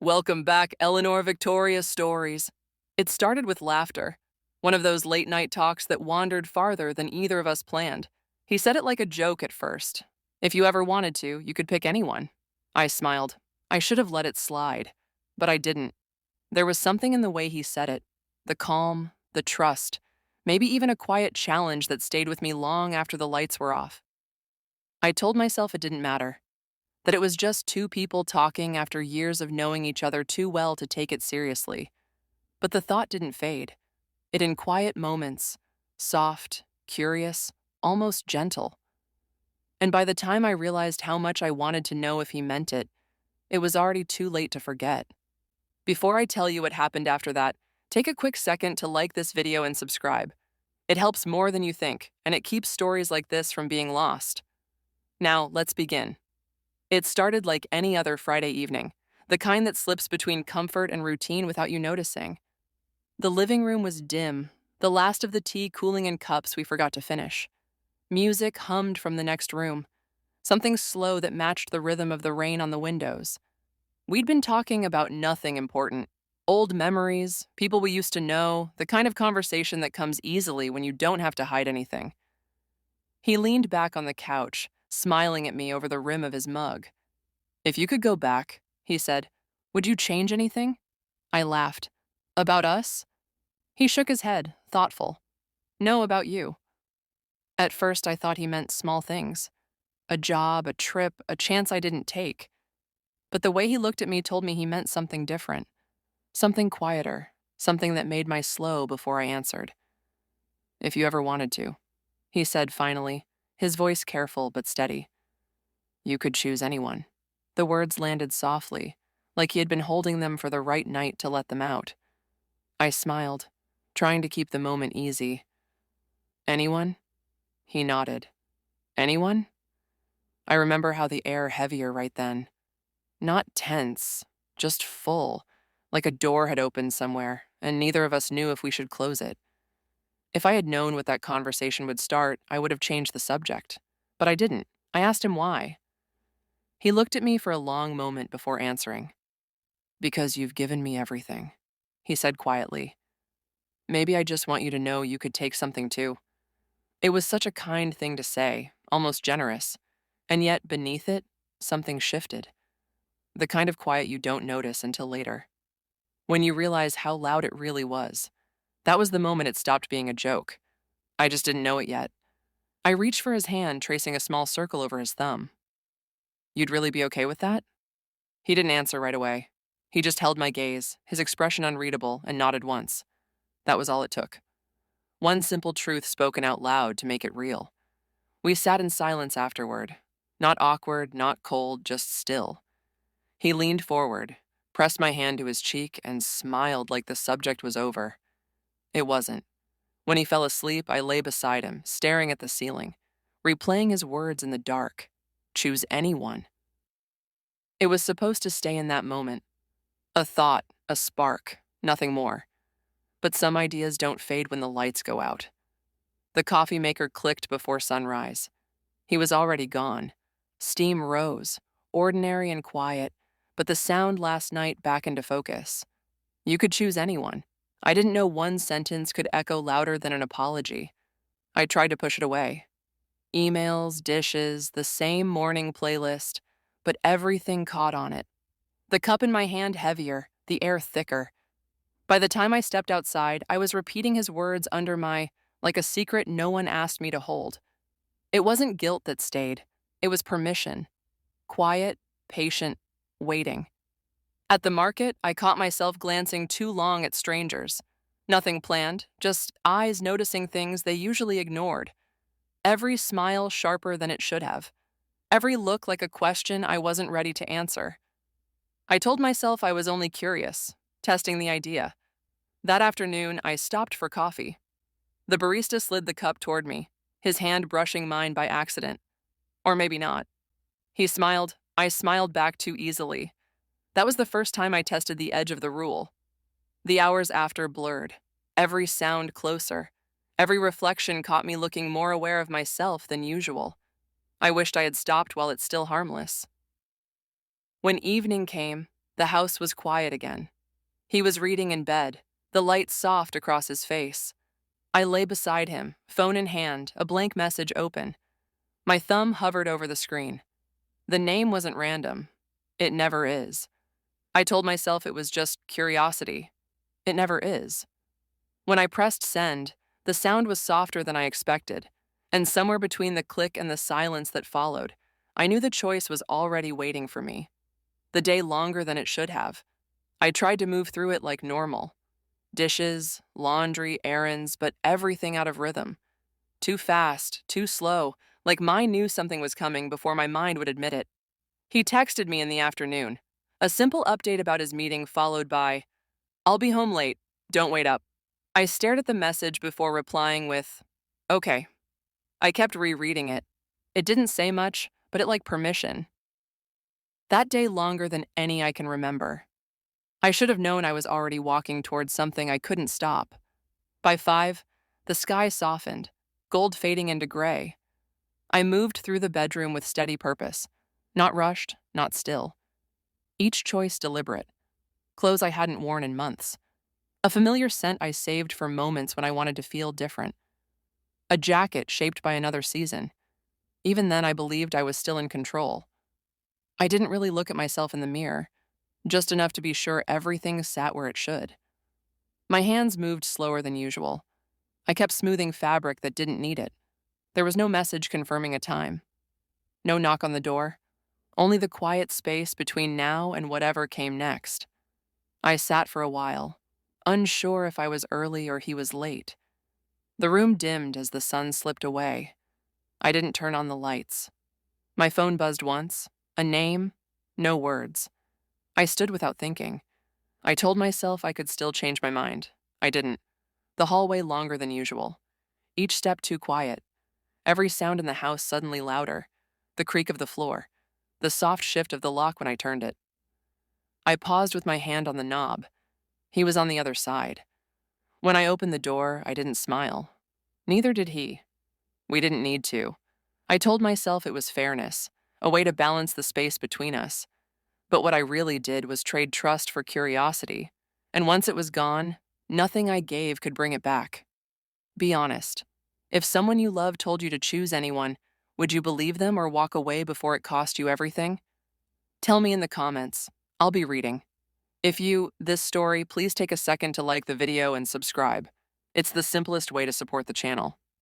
Welcome back, Eleanor Victoria Stories. It started with laughter, one of those late night talks that wandered farther than either of us planned. He said it like a joke at first. If you ever wanted to, you could pick anyone. I smiled. I should have let it slide, but I didn't. There was something in the way he said it, the calm, the trust, maybe even a quiet challenge that stayed with me long after the lights were off. I told myself it didn't matter, that it was just two people talking after years of knowing each other too well to take it seriously. But the thought didn't fade. It in quiet moments, soft, curious, almost gentle. And by the time I realized how much I wanted to know if he meant it, it was already too late to forget. Before I tell you what happened after that, take a quick second to like this video and subscribe. It helps more than you think, and it keeps stories like this from being lost. Now, let's begin. It started like any other Friday evening, the kind that slips between comfort and routine without you noticing. The living room was dim, the last of the tea cooling in cups we forgot to finish. Music hummed from the next room, something slow that matched the rhythm of the rain on the windows. We'd been talking about nothing important. Old memories, people we used to know, the kind of conversation that comes easily when you don't have to hide anything. He leaned back on the couch, smiling at me over the rim of his mug. "If you could go back," he said, "would you change anything?" I laughed. "About us?" He shook his head, thoughtful. "No, about you." At first, I thought he meant small things. A job, a trip, a chance I didn't take. But the way he looked at me told me he meant something different. Something quieter. Something that made my slow before I answered. "If you ever wanted to," he said finally, his voice careful but steady. "You could choose anyone." The words landed softly, like he had been holding them for the right night to let them out. I smiled, trying to keep the moment easy. "Anyone?" He nodded. "Anyone?" I remember how the air heavier right then. Not tense, just full, like a door had opened somewhere, and neither of us knew if we should close it. If I had known what that conversation would start, I would have changed the subject. But I didn't. I asked him why. He looked at me for a long moment before answering. "Because you've given me everything," he said quietly. "Maybe I just want you to know you could take something too." It was such a kind thing to say, almost generous. And yet, beneath it, something shifted. The kind of quiet you don't notice until later. When you realize how loud it really was. That was the moment it stopped being a joke. I just didn't know it yet. I reached for his hand, tracing a small circle over his thumb. "You'd really be okay with that?" He didn't answer right away. He just held my gaze, his expression unreadable, and nodded once. That was all it took. One simple truth spoken out loud to make it real. We sat in silence afterward. Not awkward, not cold, just still. He leaned forward, pressed my hand to his cheek, and smiled like the subject was over. It wasn't. When he fell asleep, I lay beside him, staring at the ceiling, replaying his words in the dark. Choose anyone. It was supposed to stay in that moment. A thought, a spark, nothing more. But some ideas don't fade when the lights go out. The coffee maker clicked before sunrise. He was already gone. Steam rose, ordinary and quiet, but the sound last night back into focus. You could choose anyone. I didn't know one sentence could echo louder than an apology. I tried to push it away. Emails, dishes, the same morning playlist, but everything caught on it. The cup in my hand heavier, the air thicker. By the time I stepped outside, I was repeating his words under my, like a secret no one asked me to hold. It wasn't guilt that stayed. It was permission. Quiet, patient, waiting. At the market, I caught myself glancing too long at strangers. Nothing planned, just eyes noticing things they usually ignored. Every smile sharper than it should have. Every look like a question I wasn't ready to answer. I told myself I was only curious, testing the idea. That afternoon, I stopped for coffee. The barista slid the cup toward me, his hand brushing mine by accident. Or maybe not. He smiled. I smiled back too easily. That was the first time I tested the edge of the rule. The hours after blurred, every sound closer. Every reflection caught me looking more aware of myself than usual. I wished I had stopped while it's still harmless. When evening came, The house was quiet again. He was reading in bed, the light soft across his face. I lay beside him, phone in hand, a blank message open. My thumb hovered over the screen. The name wasn't random. It never is. I told myself it was just curiosity. It never is. When I pressed send, the sound was softer than I expected, and somewhere between the click and the silence that followed, I knew the choice was already waiting for me. The day longer than it should have. I tried to move through it like normal. Dishes, laundry, errands, but everything out of rhythm. Too fast, too slow, like mine knew something was coming before my mind would admit it. He texted me in the afternoon. A simple update about his meeting followed by, "I'll be home late. Don't wait up." I stared at the message before replying with, "Okay." I kept rereading it. It didn't say much, but it like permission. That day longer than any I can remember. I should have known I was already walking towards something I couldn't stop. By 5, the sky softened, gold fading into gray. I moved through the bedroom with steady purpose. Not rushed, not still. Each choice deliberate. Clothes I hadn't worn in months. A familiar scent I saved for moments when I wanted to feel different. A jacket shaped by another season. Even then, I believed I was still in control. I didn't really look at myself in the mirror, just enough to be sure everything sat where it should. My hands moved slower than usual. I kept smoothing fabric that didn't need it. There was no message confirming a time. No knock on the door. Only the quiet space between now and whatever came next. I sat for a while, unsure if I was early or he was late. The room dimmed as the sun slipped away. I didn't turn on the lights. My phone buzzed once. A name, no words. I stood without thinking. I told myself I could still change my mind. I didn't. The hallway longer than usual. Each step too quiet. Every sound in the house suddenly louder. The creak of the floor. The soft shift of the lock when I turned it. I paused with my hand on the knob. He was on the other side. When I opened the door, I didn't smile. Neither did he. We didn't need to. I told myself it was fairness, a way to balance the space between us. But what I really did was trade trust for curiosity. And once it was gone, nothing I gave could bring it back. Be honest. If someone you love told you to choose anyone, would you believe them or walk away before it cost you everything? Tell me in the comments. I'll be reading. If this story, please take a second to like the video and subscribe. It's the simplest way to support the channel.